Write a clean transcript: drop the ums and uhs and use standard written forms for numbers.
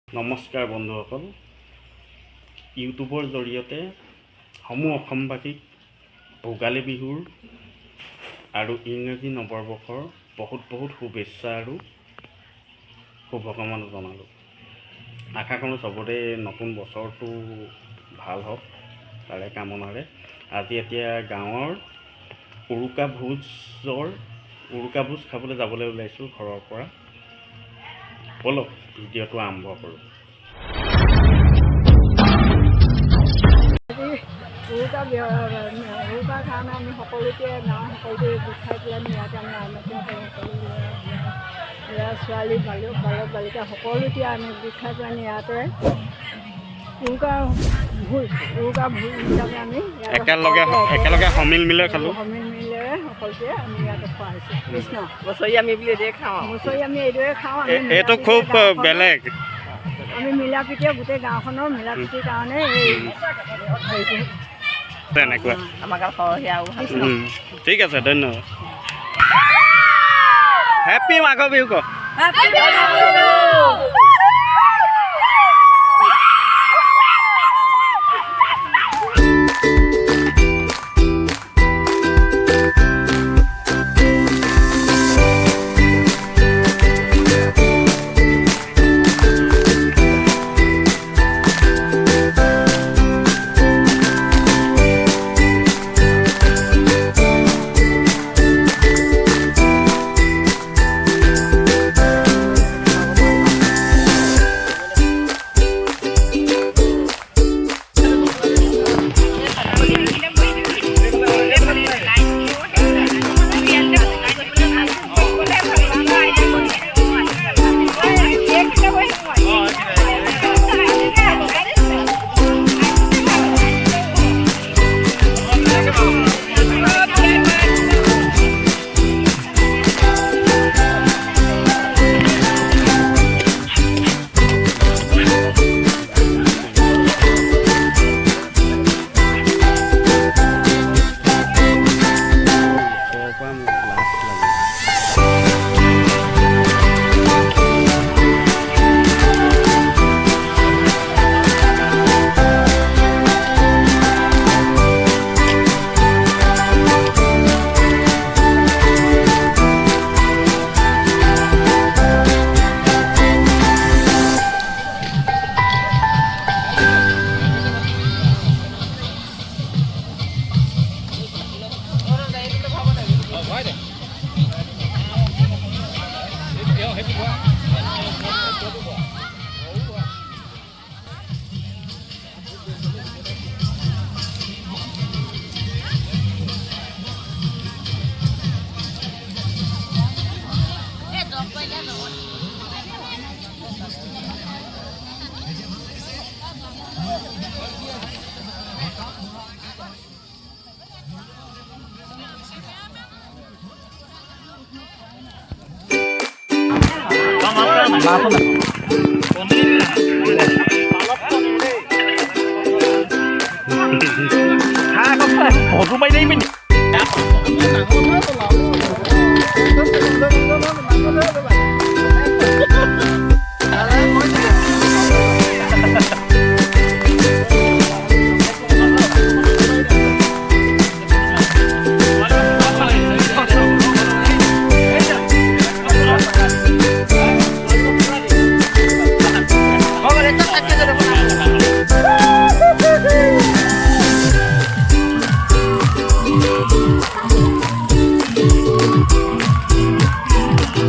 নমস্কাৰ বন্ধুসকল, ইউটিউবৰ জৰিয়তে সমূহ অসমবাসীক ভোগালী বিহুৰ আৰু ইংৰাজী নৱবৰ্ষৰ বহুত শুভেচ্ছা আৰু শুভকামনা জনালোঁ। আশা কৰোঁ চবৰে নতুন বছৰটো ভাল হওক তাৰে কামনাৰে। আজি এতিয়া গাঁৱৰ উৰুকা ভোজ খাবলৈ যাবলৈ ওলাইছোঁ ঘৰৰ পৰা। বলক ভিডিঅ'টো আৰম্ভ কৰোঁ। উৰুকাৰ কাৰণে আমি সকলোকে গাঁৱৰ সকলোকে গোট খাই পেলাই ইয়াতে আমি আলোচনা কৰোঁ। সকলো ল'ৰা ছোৱালী বালক বালিকা সকলোকে আমি গোট খাই পেলাই ইয়াতে উৰুকা ভোজ হিচাপে আমি একেলগে সমিল মিলেৰে সকলোকে আমি ইয়াতে খোৱাইছোঁ। কৃষ্ণ বছৰি আমি বুলি এইদৰে খাওঁ, বছৰি আমি এইদৰে খাওঁ। এইটো খুব বেলেগ। আমি মিলা প্ৰীতিৰে গোটেই গাঁওখনৰ মিলা প্ৰীতিৰ কাৰণে এই হেৰিটো তেনেকুৱা আমাৰ গাঁৱত সৰহীয়া আৰু ভাল। ঠিক আছে, ধন্যবাদ। হেপী মাঘ বিহু ক।